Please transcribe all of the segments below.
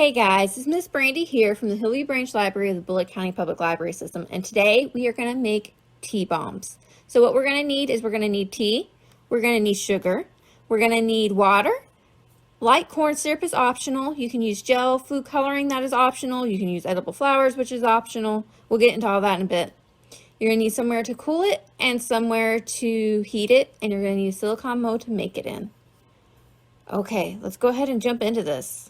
Hey guys, this is Miss Brandy here from the Hillview Branch Library of the Bullitt County Public Library System, and today we are going to make tea bombs. So what we're going to need is we're going to need tea, we're going to need sugar, we're going to need water. Light corn syrup is optional. You can use gel food coloring, that is optional. You can use edible flowers, which is optional. We'll get into all that in a bit. You're going to need somewhere to cool it and somewhere to heat it, and you're going to use silicone mold to make it in. Okay, let's go ahead and jump into this.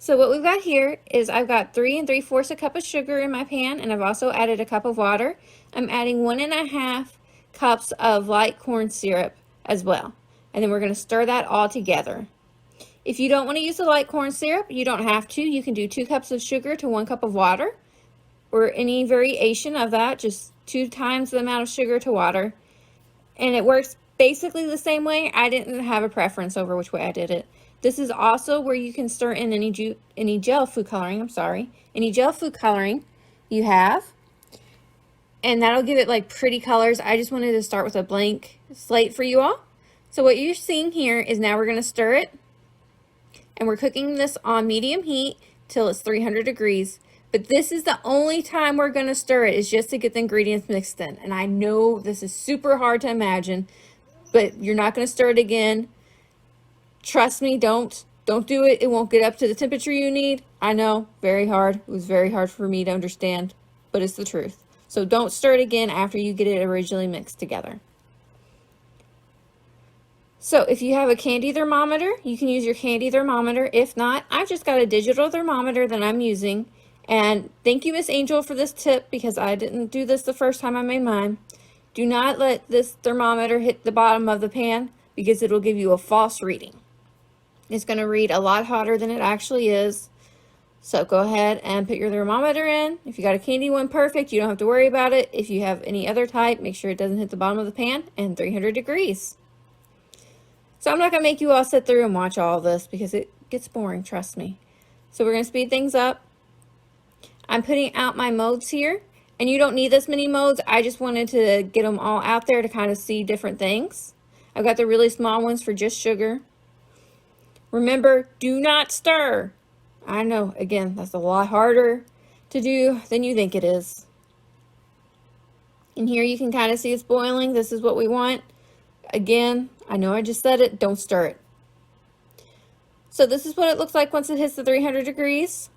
So what we've got here is I've got 3 3/4 cup of sugar in my pan, and I've also added a cup of water. I'm adding 1 1/2 cups of light corn syrup as well. And then we're going to stir that all together. If you don't want to use the light corn syrup, you don't have to. You can do 2 cups of sugar to 1 cup of water, or any variation of that, just 2 times the amount of sugar to water. And it works basically the same way. I didn't have a preference over which way I did it. This is also where you can stir in any gel food coloring, any gel food coloring you have. And that'll give it like pretty colors. I just wanted to start with a blank slate for you all. So what you're seeing here is now we're gonna stir it. And we're cooking this on medium heat till it's 300 degrees. But this is the only time we're gonna stir it, is just to get the ingredients mixed in. And I know this is super hard to imagine, but you're not gonna stir it again. Trust me, don't do it. It won't get up to the temperature you need. I know, very hard. It was very hard for me to understand, but it's the truth. So don't stir it again after you get it originally mixed together. So if you have a candy thermometer, you can use your candy thermometer. If not, I've just got a digital thermometer that I'm using. And thank you, Miss Angel, for this tip, because I didn't do this the first time I made mine. Do not let this thermometer hit the bottom of the pan, because it'll give you a false reading. It's going to read a lot hotter than it actually is. So go ahead and put your thermometer in. If you got a candy one, perfect. You don't have to worry about it. If you have any other type, make sure it doesn't hit the bottom of the pan, and 300 degrees. So I'm not going to make you all sit through and watch all of this because it gets boring, trust me. So we're going to speed things up. I'm putting out my molds here, and you don't need this many molds. I just wanted to get them all out there to kind of see different things. I've got the really small ones for just sugar. Remember, do not stir. I know, again, that's a lot harder to do than you think it is. And here you can kind of see it's boiling. This is what we want. Again, I know I just said it, don't stir it. So this is what it looks like once it hits the 300 degrees.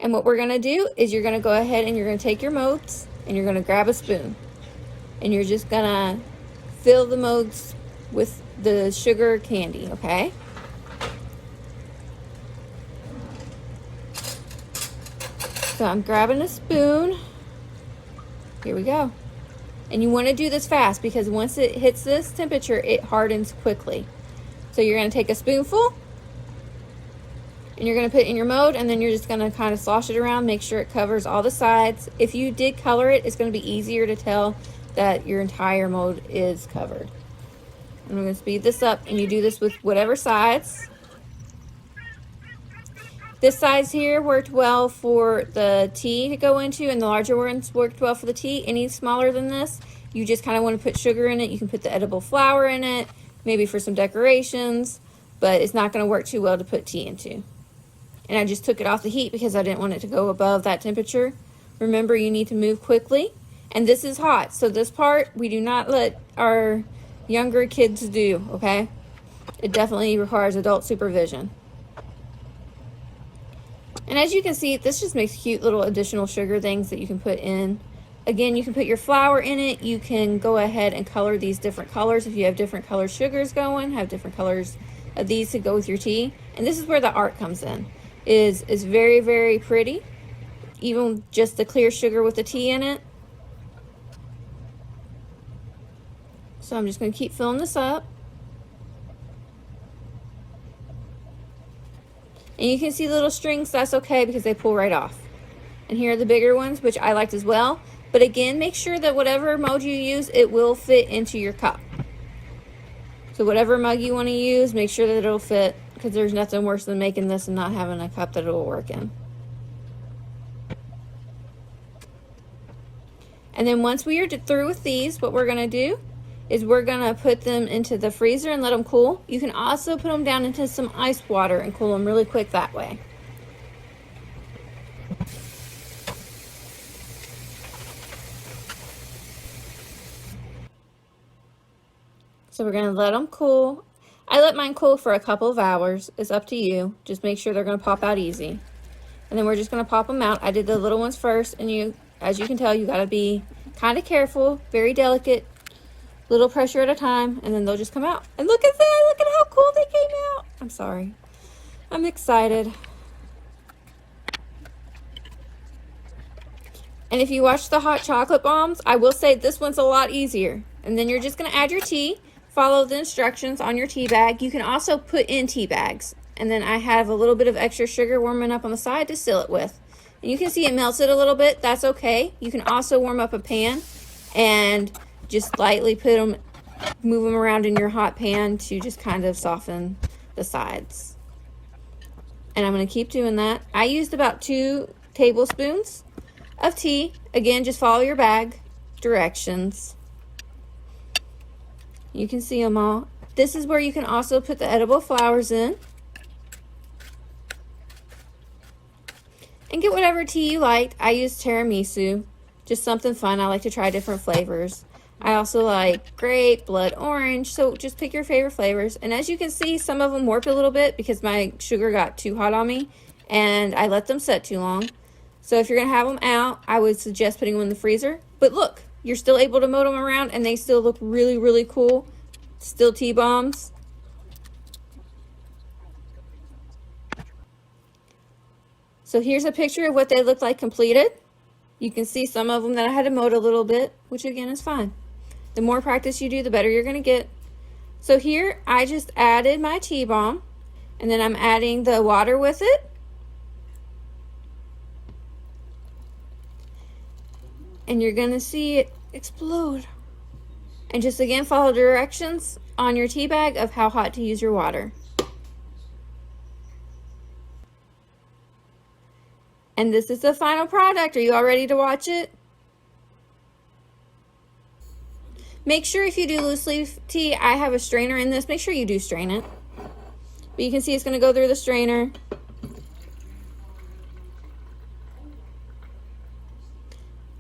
And what we're going to do is you're going to go ahead and you're going to take your molds and you're going to grab a spoon. And you're just going to fill the molds with the sugar candy, okay? So I'm grabbing a spoon. Here we go. And you want to do this fast because once it hits this temperature, it hardens quickly. So you're going to take a spoonful and you're going to put it in your mold, and then you're just going to kind of slosh it around, make sure it covers all the sides. If you did color it, it's going to be easier to tell that your entire mold is covered. And we're going to speed this up, and you do this with whatever sides. This size here worked well for the tea to go into, and the larger ones worked well for the tea. Any smaller than this, you just kind of want to put sugar in it. You can put the edible flower in it, maybe for some decorations, but it's not going to work too well to put tea into. And I just took it off the heat because I didn't want it to go above that temperature. Remember, you need to move quickly, and this is hot, so this part we do not let our younger kids do, okay? It definitely requires adult supervision. And as you can see, this just makes cute little additional sugar things that you can put in. Again, you can put your flour in it. You can go ahead and color these different colors. If you have different color sugars going, have different colors of these to go with your tea. And this is where the art comes in. Is very, very pretty. Even just the clear sugar with the tea in it. So I'm just going to keep filling this up. And you can see little strings, that's okay because they pull right off. And here are the bigger ones, which I liked as well. But again, make sure that whatever mold you use, it will fit into your cup. So whatever mug you want to use, make sure that it'll fit, because there's nothing worse than making this and not having a cup that it'll work in. And then once we are through with these, what we're going to do is we're gonna put them into the freezer and let them cool. You can also put them down into some ice water and cool them really quick that way. So we're gonna let them cool. I let mine cool for a couple of hours. It's up to you. Just make sure they're gonna pop out easy. And then we're just gonna pop them out. I did the little ones first, and as you can tell, you gotta be kind of careful, very delicate, little pressure at a time, and then they'll just come out. And look at that, look at how cool they came out. I'm sorry, I'm excited. And if you watch the hot chocolate bombs, I will say this one's a lot easier. And then you're just gonna add your tea, follow the instructions on your tea bag. You can also put in tea bags. And then I have a little bit of extra sugar warming up on the side to seal it with. And you can see it melted a little bit, that's okay. You can also warm up a pan and just lightly move them around in your hot pan to just kind of soften the sides. And I'm gonna keep doing that. I used about 2 tablespoons of tea. Again, just follow your bag directions. You can see them all. This is where you can also put the edible flowers in. And get whatever tea you like. I use tiramisu, just something fun. I like to try different flavors. I also like grape, blood orange, so just pick your favorite flavors. And as you can see, some of them warped a little bit because my sugar got too hot on me and I let them set too long. So if you're gonna have them out, I would suggest putting them in the freezer. But look, you're still able to mold them around and they still look really, really cool. Still tea bombs. So here's a picture of what they look like completed. You can see some of them that I had to mold a little bit, which again is fine. The more practice you do, the better you're gonna get. So here I just added my tea bomb and then I'm adding the water with it. And you're gonna see it explode. And just again, follow directions on your tea bag of how hot to use your water. And this is the final product. Are you all ready to watch it? Make sure if you do loose leaf tea, I have a strainer in this. Make sure you do strain it. But you can see it's gonna go through the strainer.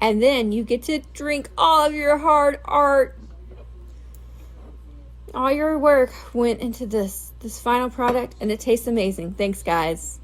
And then you get to drink all of your hard art. All your work went into this final product and it tastes amazing. Thanks, guys.